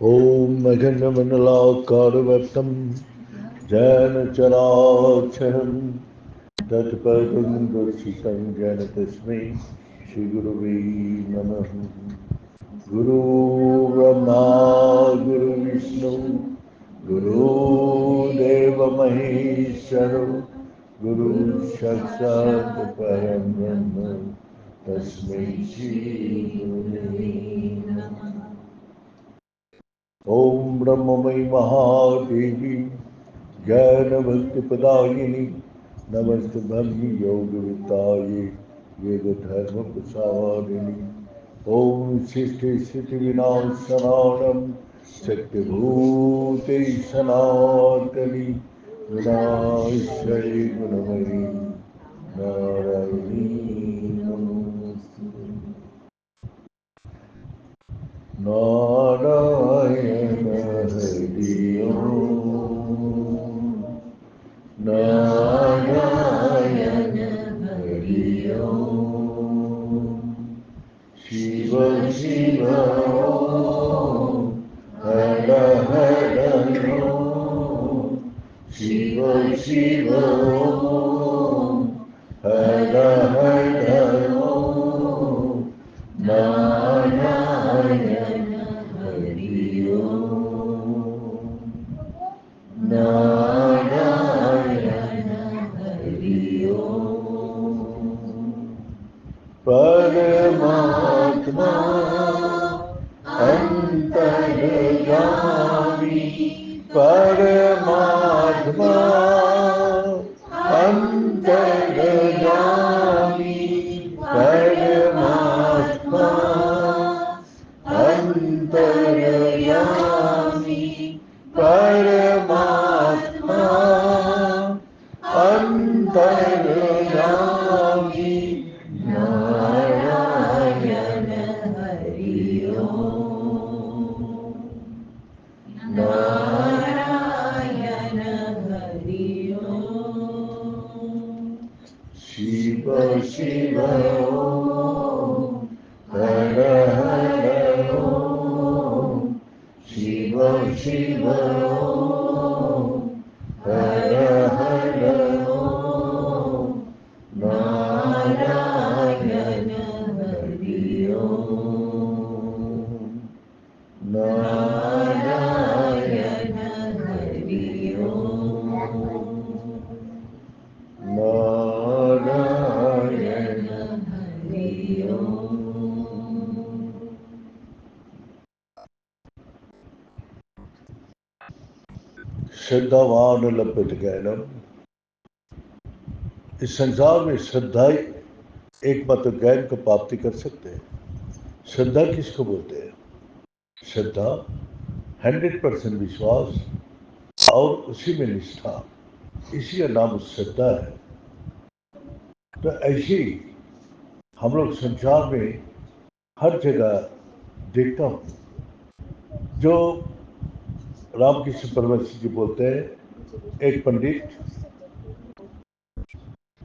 ॐ अखण्डमण्डलाकारवक्त्रं जयनचराक्षरं तत्पदं दर्शितं जयन तस्मै श्रीगुरुवे नमः। गुरुर्ब्रह्मा गुरुर्विष्णु गुरुदेव महेश्वरो गुरुसाक्षात् परं ब्रह्म तस्मै श्रीगुरुवे नमः। ओम ब्रह्ममयी महादेवी ज्ञानभक्तिप्रदायिनी नमस्तुभ्यं योगविद्यायै वेदधर्मप्रचारिणी। ओम सृष्टिस्थितिविनाशानां सत्यभूते सनातनी विनाश्यै गुणमयी नारायणी नमोस्तुते। नारायण हरि ओम नारायण हरि ओम शिव शिव ओम हर हर ओम शिव शिव ओम हर हर ओम नारायण हरि ओम नारायण हरि ओम। परमात्मा अंतर्यामी परमात्मा अंतर्यामी परमात्मा अंतर्यामी परमात्मा अंतर्यामी नारायण हरि ओम नारायण हरि ओम शिव शिव ओम हर हर ओम शिव शिव ओम हर हर ओम नारायण हरि ओम नारायण हरि ओम नारायण हरि ओम। श्रद्धावान लभ्यते ज्ञानम। इस संसार में श्रद्धा एकमात्र ज्ञान को प्राप्ति कर सकते हैं। श्रद्धा किसको बोलते हैं? श्रद्धा 100% विश्वास और उसी में निष्ठा, इसी का नाम श्रद्धा है। तो ऐसी हम लोग संसार में हर जगह देखता हूँ, जो रामकृष्ण परमहंस जी बोलते हैं, एक पंडित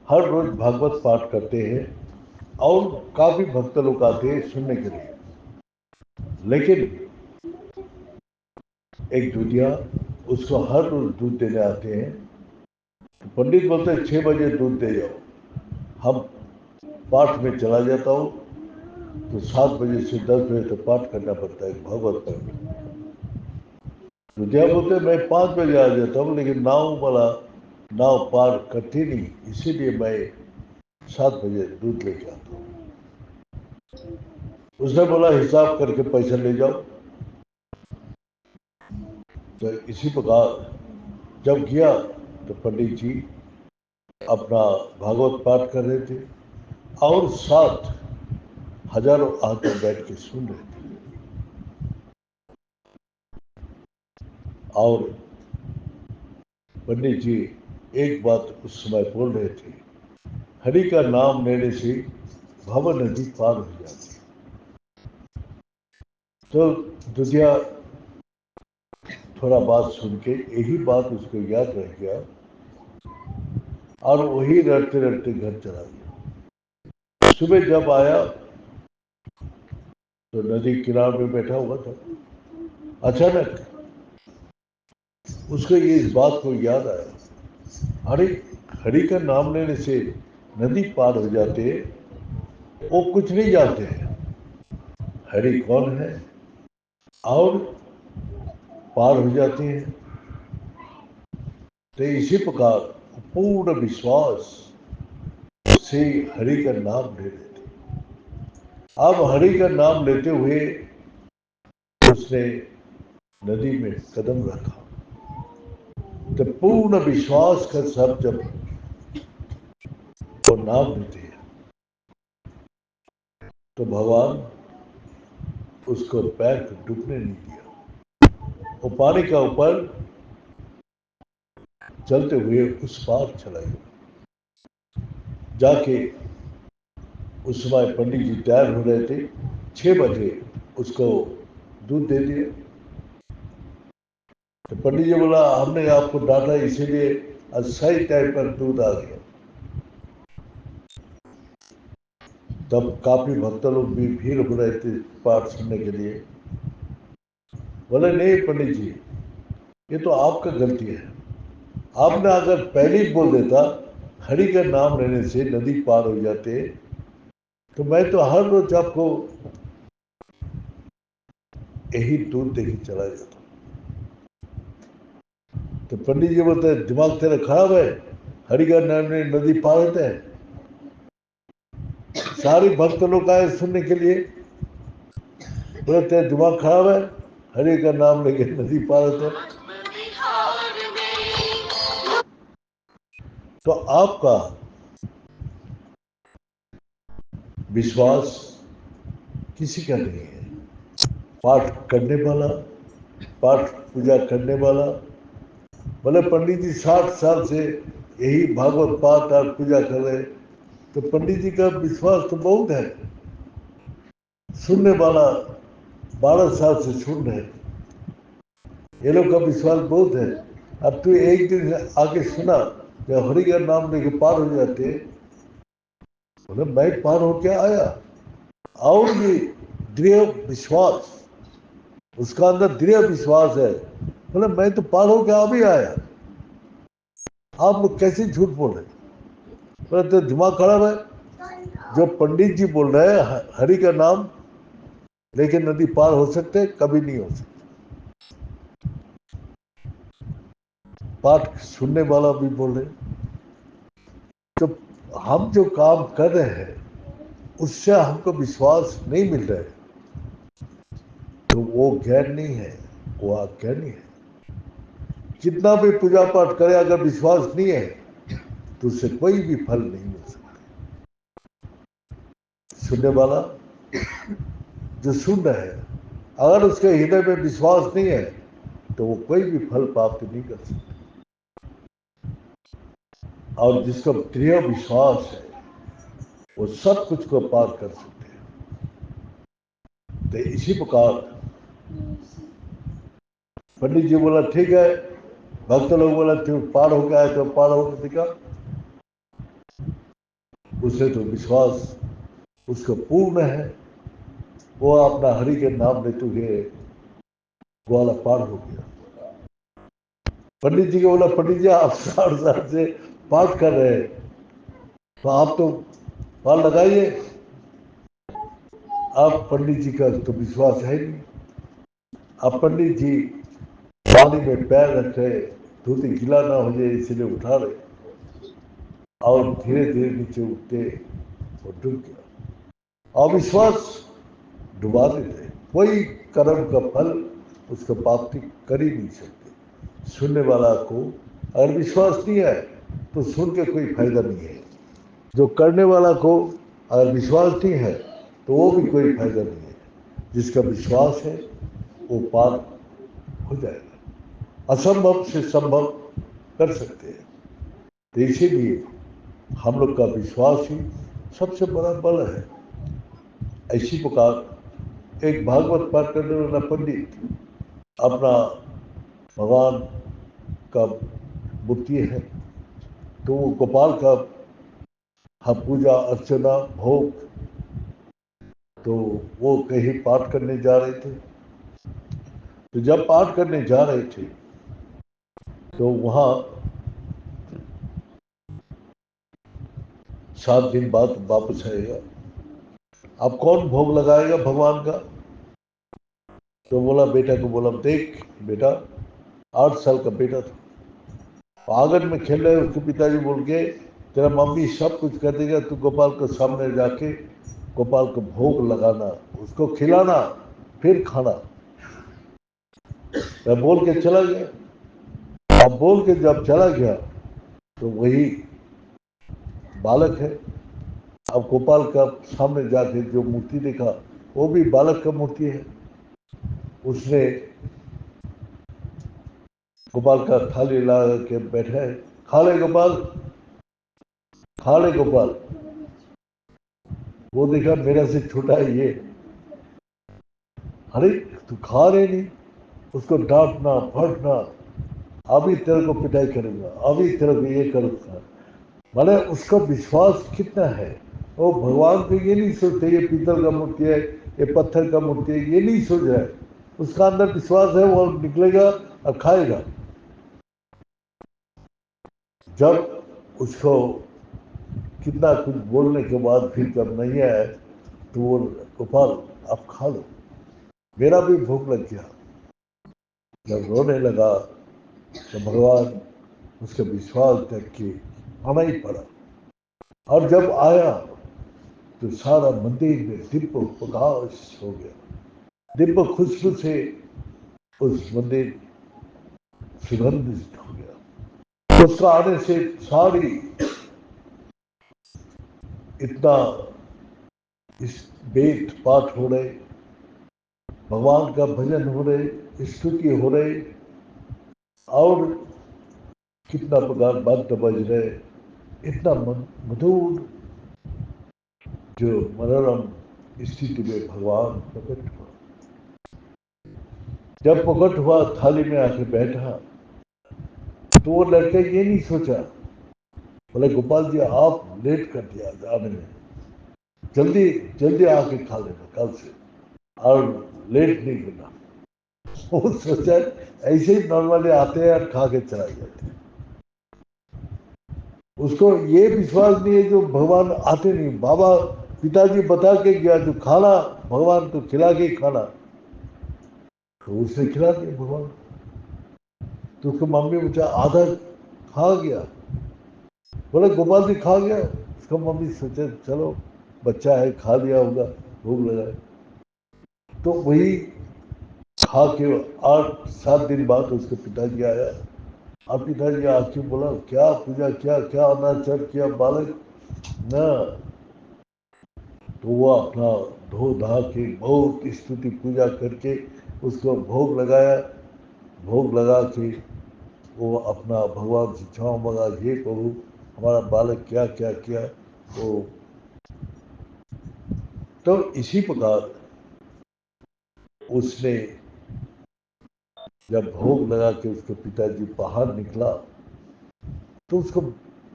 हर रोज भागवत पाठ करते हैं और काफी भक्त लोग आते हैं सुनने के लिए, लेकिन एक दूधिया उसको हर रोज दूध देने आते हैं। पंडित बोलते हैं 6 बजे दूध दे जाओ, हम पाठ में चला जाता हूँ, तो 7 बजे से 10 बजे तक पाठ करना पड़ता है भागवत पाठ। दूधिया बोलते हैं मैं 5 बजे आ जाता हूँ, लेकिन नाव पार करती नहीं, इसीलिए मैं 7 बजे दूध लेके आता हूँ। उसने बोला हिसाब करके पैसा ले जाओ। तो इसी प्रकार जब गया तो पंडित जी अपना भागवत पाठ कर रहे थे और साथ हजारों आदमी बैठ के सुन रहे थे। और पंडित जी एक बात उस समय बोल रहे थे, हरि का नाम लेने से भव नदी पार हो जाती। तो दुधिया थोड़ा बात सुन के यही बात उसको याद रह गया और वही रटते रटते घर चला गया। सुबह जब आया तो नदी किनारे में बैठा हुआ था। अचानक उसको ये इस बात को याद आया, अरे हरि का नाम लेने से नदी पार हो जाते, वो कुछ नहीं जानते हैं हरि कौन है, और पार हो जाते हैं। तो इसी प्रकार पूर्ण विश्वास से हरि का नाम ले लेते। अब हरि का नाम लेते हुए उसने नदी में कदम रखा, तो पूर्ण विश्वास का सब जब वो नाम लेते हैं तो भगवान उसको पैर को डूबने नहीं दिया। वो पानी का ऊपर चलते हुए उस पार चला गया। जाके उस समय पंडित जी तैयार हो रहे थे, 6 बजे उसको दूध दे दिया। तो पंडित जी बोला, हमने आपको डांटा इसीलिए आज सही टाइम पर दूध आ गया। तब काफी भक्त लोग भी भीड़ हो रहे थे पाठ सुनने के लिए। बोले नहीं पंडित जी, ये तो आपका गलती है, आपने अगर पहले ही बोल देता हरि का नाम लेने से नदी पार हो जाते, तो मैं तो हर रोज आपको यही दूध देके चला जाता। तो पंडित जी बोलते हैं, दिमाग तेरा खराब है, हरि का नाम लेने नदी पार होते हैं। सारी भक्त लोग आए सुनने के लिए, बोले तेरा दिमाग खराब है, हरि का नाम लेके नदी पार होते हैं। तो आपका विश्वास किसी का नहीं है। पाठ करने वाला, पाठ पूजा करने वाला, बोले पंडित जी 60 साल से यही भागवत पाठ और पूजा कर रहे, तो पंडित जी का विश्वास तो बहुत है। सुनने वाला 12 साल से सुन रहे, ये लोग का विश्वास बहुत है। अब तू एक दिन आके सुना जब हरि का नाम लेके पार हो जाते, बोले मैं पार होके आया, और भी दृढ़ विश्वास, उसका अंदर दृढ़ विश्वास है, बोले मैं तो पार होके आ भी आया, आप लोग कैसे झूठ बोल रहे? बोले तो दिमाग खराब है, जो पंडित जी बोल रहे हैं हरि का नाम लेकिन नदी पार हो सकते, कभी नहीं हो सकते। पाठ सुनने वाला भी बोल रहे, तो हम जो काम कर रहे हैं उससे हमको विश्वास नहीं मिल रहा है, तो वो ज्ञान नहीं है, वो अज्ञानी है। कितना भी पूजा पाठ करे, अगर विश्वास नहीं है तो उससे कोई भी फल नहीं मिल सकता। सुनने वाला जो सुन रहे हैं, अगर उसके हृदय में विश्वास नहीं है तो वो कोई भी फल प्राप्त नहीं कर सकता। और जिसका दृढ़ विश्वास है वो सब कुछ को पार कर सकते हैं। तो इसी प्रकार पंडित जी बोला ठीक है, भक्त लोग बोला तू पार हो गया है तो पार हो दिखा, उसे तो विश्वास उसका पूर्ण है, वो अपना हरि के नाम लेते हुए ग्वाला पार हो गया। पंडित जी को बोला, पंडित जी आप 60 साल से पाठ कर रहे हैं, तो आप तो पार लगाइए। अब पंडित जी का तो विश्वास है नहीं। अब पंडित जी पानी में पैर रख रहे, धोती गीला ना हो जाए इसलिए उठा रहे, और धीरे धीरे नीचे उठते और डूब गया। अविश्वास डुबा देते, कोई कर्म का फल उसका प्राप्ति कर ही नहीं सकते। सुनने वाला को अगर विश्वास नहीं है तो सुन के कोई फायदा नहीं है, जो करने वाला को अगर विश्वास नहीं है तो वो भी कोई फायदा नहीं है। जिसका विश्वास है वो पार हो जाएगा, असंभव से संभव कर सकते हैं। तो इसीलिए हम लोग का विश्वास ही सबसे बड़ा बल है। इसी प्रकार एक भागवत पाठ करने वाला पंडित अपना भगवान का मूर्ति है, तो वो गोपाल का पूजा अर्चना भोग, तो वो कहीं पाठ करने जा रहे थे, तो जब पाठ करने जा रहे थे तो वहां 7 दिन बाद वापस आएगा, अब कौन भोग लगाएगा भगवान का? तो बोला बेटा को, बोला देख बेटा, 8 साल का बेटा था, आंगन में खेल रहे, उसके पिताजी बोल के तेरा मम्मी सब कुछ कर देगा, तू गोपाल के सामने जाके गोपाल को भोग लगाना, उसको खिलाना, फिर खाना। मैं बोल के चला गया। अब बोल के जब चला गया तो वही बालक है। अब गोपाल का सामने जाके जो मूर्ति देखा वो भी बालक का मूर्ति है। उसने गोपाल का थाली ला के बैठा है, खा ले गोपाल, खा ले गोपाल। वो देखा मेरा से छोटा है ये, अरे तू खा रहे नहीं, उसको डांटना फटना, अभी तेरे को पिटाई करूंगा, अभी तेरे को ये करूंगा। माने उसका विश्वास कितना है, वो भगवान को ये नहीं सोचते ये पीतल का मूर्ति है, ये पत्थर का मूर्ति है, ये नहीं सोच रहा है। उसका अंदर विश्वास है, वो निकलेगा और खाएगा। जब उसको कितना कुछ बोलने के बाद फिर जब नहीं आया तो वो, गोपाल अब खा लो, मेरा भी भूख लग गया। जब रोने लगा तो भगवान उसके विश्वास देख के आना ही पड़ा। और जब आया तो सारा मंदिर में दिव्य प्रकाश हो गया, दिव्य खुशबू से उस मंदिर सुगंधित हो गया। उसका आने से सारी इतना इस वेद पाठ हो रहे, भगवान का भजन हो रहे, स्तुति हो रहे, और कितना प्रकार वाद्य बज रहे, इतना मधुर जो मनोरम स्थिति में भगवान प्रकट हुआ। जब प्रकट हुआ थाली में आके बैठा तो वो लड़का ये नहीं सोचा, बोले गोपाल जी आप लेट कर दिया जाने में, जल्दी जल्दी आके खा लेना कल से, और लेट नहीं करना। वो सोचा ऐसे ही नॉर्मली आते हैं और खा के चला जाते हैं। उसको ये विश्वास नहीं है जो भगवान आते नहीं, बाबा पिताजी बता के गया जो खाना भगवान को खिला के खाना, तो उसने खिला दिया भगवान। तो उसको मम्मी पूछा आधा खा गया, बोले गोपाल जी खा गया। उसका मम्मी सोचे चलो बच्चा है खा लिया होगा, भूख लगा। तो वही खा के 8-7 दिन बाद उसके पिताजी आया, और पिताजी आके बोला क्या पूजा किया, क्या अनाचार किया बालक ना। तो वो अपना धो धा के बहुत स्तुति पूजा करके उसको भोग लगाया। भोग लगा के वो अपना भगवान से क्षमा मांगा, ये प्रभु हमारा बालक क्या क्या किया। तो इसी प्रकार उसने जब भोग लगा के उसके पिताजी बाहर निकला तो उसको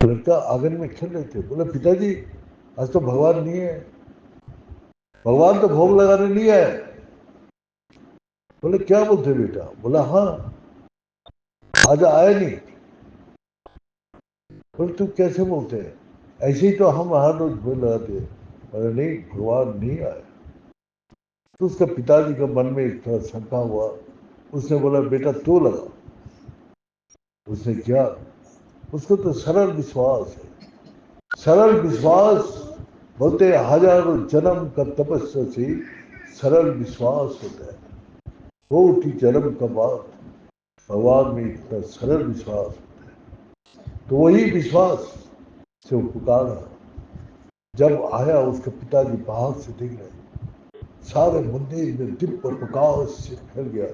लड़का आंगन में खेल रहे थे, बोले पिताजी आज तो भगवान नहीं है, भगवान तो भोग लगाने नहीं आए। बोले क्या बोलते बेटा? बोला हाँ आज आया नहीं। बोले तू कैसे बोलते हैं, ऐसे ही तो हम हर रोज भोग लगाते हैं। बोले नहीं भगवान नहीं आया। तो उसके पिताजी के मन में थोड़ा शंका हुआ, उसने बोला बेटा तू लगा। उसने क्या, उसको तो सरल विश्वास है, सरल विश्वास बोलते हजारों जन्म का तपस्या से सरल विश्वास होता है। बहुत ही जन्म का बाद भगवान में इतना सरल विश्वास होता है। तो वही विश्वास से वो पुकारा। जब आया उसके पिताजी बाहर से देख रहे, सारे मंदिर में दिव्य प्रकाश से फैल गया,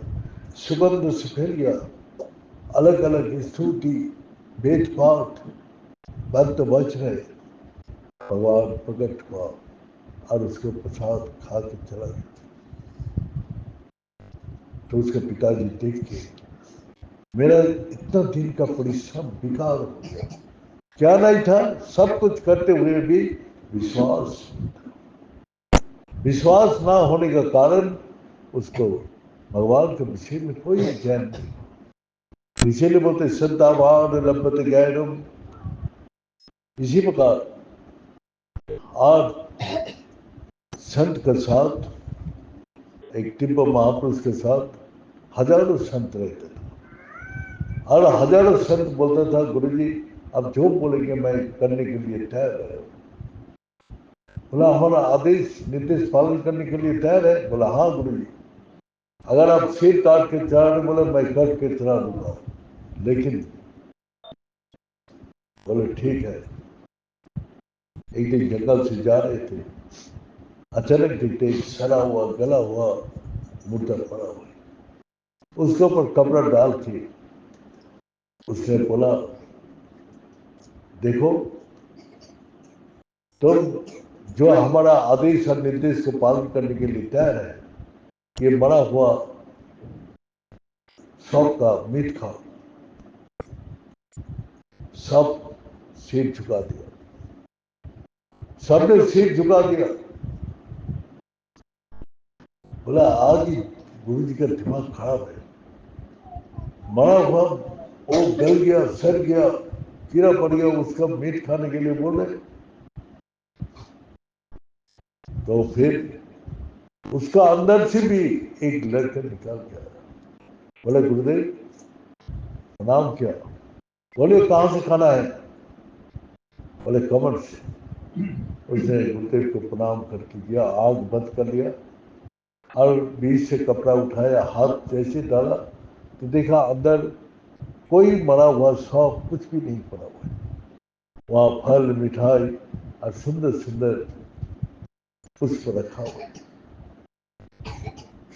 सुगंध से फैल गया, अलग अलग स्तुति वेद पाठ बंद बच रहे। भगवान प्रकट हुआ और उसके प्रसाद खा के चला गया। तो उसके पिताजी देख के मेरा इतना दिन का परिश्रम बेकार हो गया, क्या नहीं था, सब कुछ करते हुए भी विश्वास, विश्वास ना होने का कारण उसको भगवान के विषय में कोई ज्ञान नहीं। इसीलिए बोलते श्रद्धावान लभते ज्ञानम। इसी प्रकार आज संत के साथ, एक दिव्य महापुरुष के साथ हजारों संत रहते थे और हजारों संत बोलता था गुरु जी अब जो बोलेंगे मैं करने के लिए तैयार है। बोला हमारा आदेश निर्देश पालन करने के लिए तैयार है? बोला हाँ गुरु जी, अगर आप सिर काट के चढ़ा रहे बोले मैं कट के चढ़ा दूंगा, लेकिन बोले ठीक है। एक दिन जंगल से जा रहे थे, अचानक देखते एक सड़ा हुआ गला हुआ मुर्दा पड़ा हुआ, उसके ऊपर कपड़ा डाल के उसने बोला देखो तुम जो हमारा आदेश और निर्देश को पालन करने के लिए तैयार है, ये मरा हुआ शौक का मीट खाओ। सब सिर झुका दिया, सबने सिर झुका दिया। बोला आज ही गुरु जी का दिमाग खराब है, मरा हुआ वो गल गया, सड़ गया, कीड़ा पड़ गया, उसका मीट खाने के लिए बोले। तो फिर उसका अंदर से भी एक लड़का निकाल गया। बोले गुरुदेव नाम क्या? बोले कहां से खाना है? बोले कमर से। उसने गुरुदेव को प्रणाम करके दिया, आग बंद कर लिया और बीच से कपड़ा उठाया, हाथ जैसे डाला तो देखा अंदर कोई मरा हुआ शौक कुछ भी नहीं पड़ा हुआ है। वहां फल मिठाई और सुंदर सुंदर पुष्प रखा हुआ।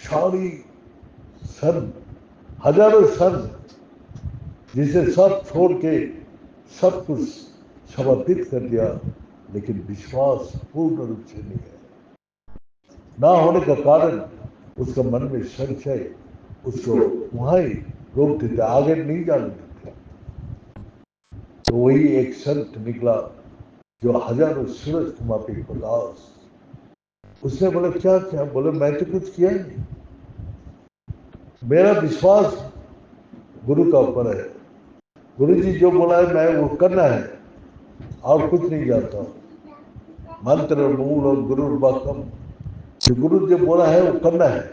सारी सन हजारों सन जिसे सब छोड़ के सब कुछ समर्पित कर दिया, लेकिन विश्वास पूर्ण रूप से नहीं है। ना होने का कारण उसका मन में संशय उसको वहां ही रोक देते, आगे नहीं जाने देते। तो वही एक संत निकला जो हजारों सूरज के मापी प्रकाश। उसने बोला क्या क्या? बोले मैं तो कुछ किया नहीं, मेरा विश्वास गुरु का ऊपर है, गुरु जी जो बोला है मैं वो करना है और कुछ नहीं जानता। मंत्र मूल और गुरु वाक्यम, जो गुरु जो बोला है वो करना है।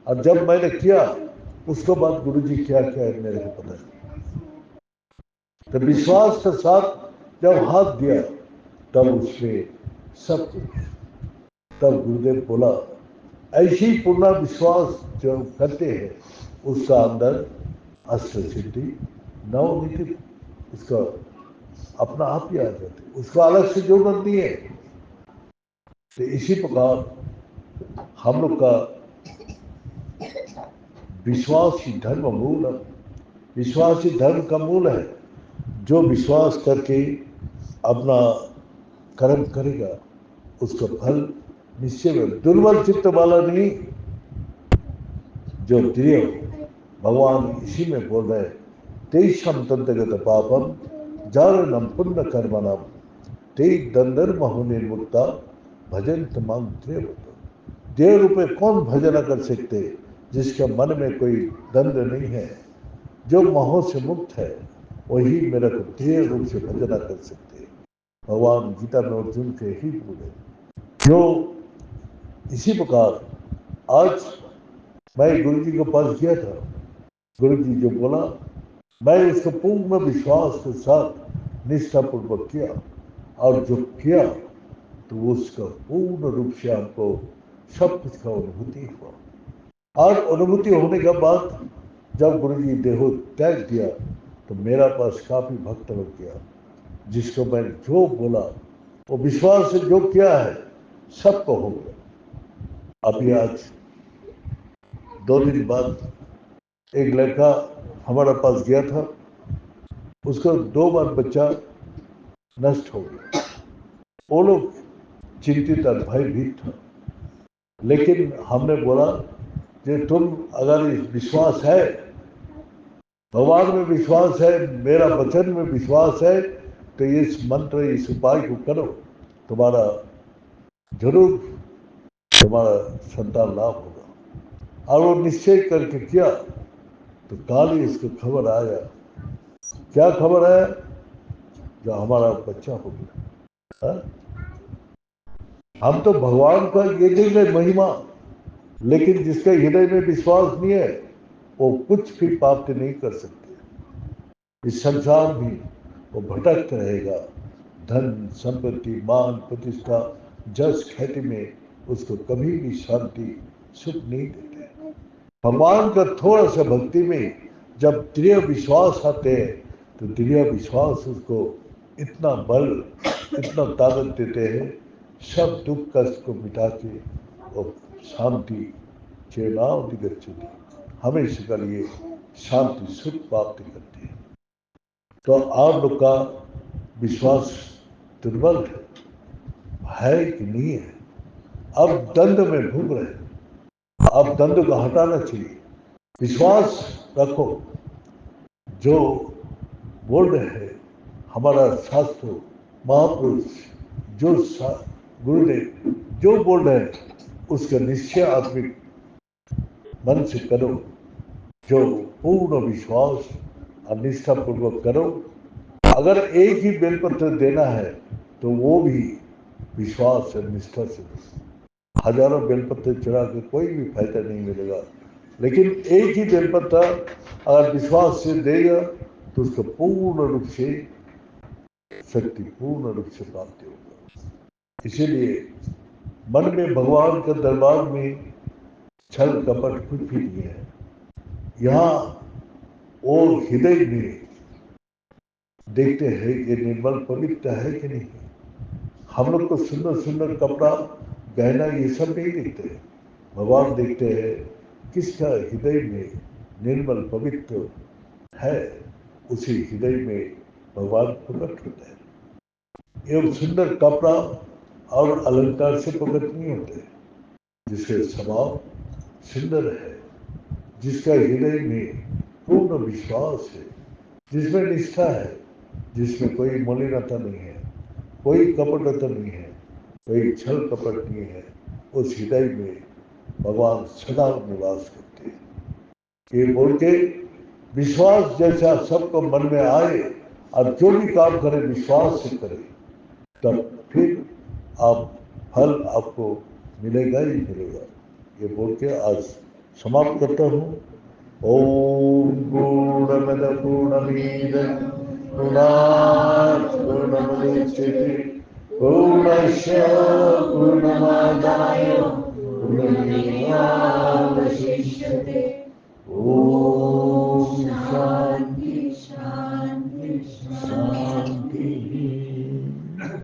और जब मैंने किया उसके बाद गुरु जी क्या क्या है मेरे को पता है। तो विश्वास के साथ जब हाथ दिया तब उसमें सब कुछ। तब गुरुदेव बोला ऐसी पूर्ण विश्वास जो करते हैं उसका अंदर अष्ट सिद्धि नवनीति उसका अपना आप ही आ जाते, उसका अलग से जरूरत नहीं है। तो इसी प्रकार हम लोग का विश्वास ही धर्म मूल है। विश्वास ही धर्म का मूल है। जो विश्वास करके अपना कर्म करेगा उसका फल निश्चय में दुर्बल चित्त वाला नहीं, जो दृढ़। भगवान इसी में बोल रहे तेषम तंत्रगत पापम जारणम पुण्य कर्मणम ते दंडर महो निर्मुक्ता भजन तमाम देव रूपे कौन भजन कर सकते जिसके मन में कोई दंड नहीं है, जो मोह से मुक्त है वही मेरे को दृढ़ रूप से भजना कर सकते। भगवान गीता में अर्जुन के ही बोले। जो इसी प्रकार आज मैं गुरु जी के पास गया था, गुरु जी जो बोला मैं उसको पूर्ण विश्वास के साथ निष्ठापूर्वक किया और जो किया तो उसका पूर्ण रूप से आपको सब कुछ का अनुभूति हुआ। और अनुभूति होने के बाद जब गुरु जी देहो त्याग दिया तो मेरा पास काफी भक्त लोग किया, जिसको मैं जो बोला वो विश्वास से जो किया है सबको हो गया। अभी आज 2 दिन बाद एक लड़का हमारे पास गया था, उसका 2 बार बच्चा नष्ट हो गया। वो लोग चिंतित और भयभीत था, लेकिन हमने बोला कि तुम अगर विश्वास है, भगवान में विश्वास है, मेरा वचन में विश्वास है, तो इस मंत्र इस उपाय को करो, तुम्हारा जरूर तुम्हारा संतान लाभ होगा। और वो निश्चय करके किया तो काल ही इसको खबर आया। क्या खबर आया? जो हमारा बच्चा हो गया। हाँ? हम तो भगवान का ये देख रहे महिमा, लेकिन जिसका हृदय में विश्वास नहीं है वो कुछ भी प्राप्त नहीं कर सकते। इस संसार में वो भटकता रहेगा। धन संपत्ति मान प्रतिष्ठा जस ख्याति में उसको कभी भी शांति सुख नहीं देते। भगवान का थोड़ा सा भक्ति में जब दृढ़ विश्वास आते हैं तो दृढ़ विश्वास उसको इतना बल इतना ताकत देते हैं, सब दुख कष्ट को मिटा के और शांति चेनावती गच्छति, हमेशा के लिए शांति सुख प्राप्त करते हैं। तो आप लोग का विश्वास दुर्बल है कि नहीं है? अब दंड में भूग रहे हैं, अब दंड को हटाना चाहिए। विश्वास रखो। जो बोल रहे हैं हमारा शास्त्र महापुरुष, जो गुरुदेव जो बोल रहे हैं उसका निश्चय आत्मिक मन से करो। जो पूर्ण विश्वास और निष्ठा पूर्वक करो। अगर एक ही बेलपत्र देना है तो वो भी विश्वास और निष्ठा से दो। हजारों बेलपत्र चढ़ा के कोई भी फायदा नहीं मिलेगा, लेकिन एक ही बेलपत्र अगर विश्वास से देगा तो उसको पूर्ण रूप से शक्ति पूर्ण रूप से प्राप्त होगा। इसीलिए मन में भगवान के दरबार में छल कपट कुछ भी नहीं है। यहाँ वो हृदय में देखते हैं कि निर्मल पवित्र है कि नहीं। हम लोग को सुंदर सुंदर कपड़ा गहना ये सब नहीं देखते। भगवान देखते हैं किसका हृदय में निर्मल पवित्र है, उसी हृदय में भगवान प्रकट होता है। एवं सुंदर कपड़ा और अलंकार से प्रकट नहीं होते। जिसके स्वभाव सुंदर है, जिसका हृदय में पूर्ण विश्वास है, जिसमें निष्ठा है, जिसमें कोई मलिनता नहीं है, कोई कपटता नहीं है, कोई छल कपट नहीं है, उस हृदय में भगवान सदा निवास करते हैं। ये बोल के विश्वास जैसा सबको मन में आए और जो भी काम करे विश्वास से करे, तब फिर आप फल आपको मिलेगा ही मिलेगा। ये बोल के आज समाप्त करता हूँ। ओम पूर्णमद पूर्णमिदं पूर्णात् पूर्णमुदच्यते पूर्णस्य पूर्णमादाय पूर्णमेवावशिष्यते। ओम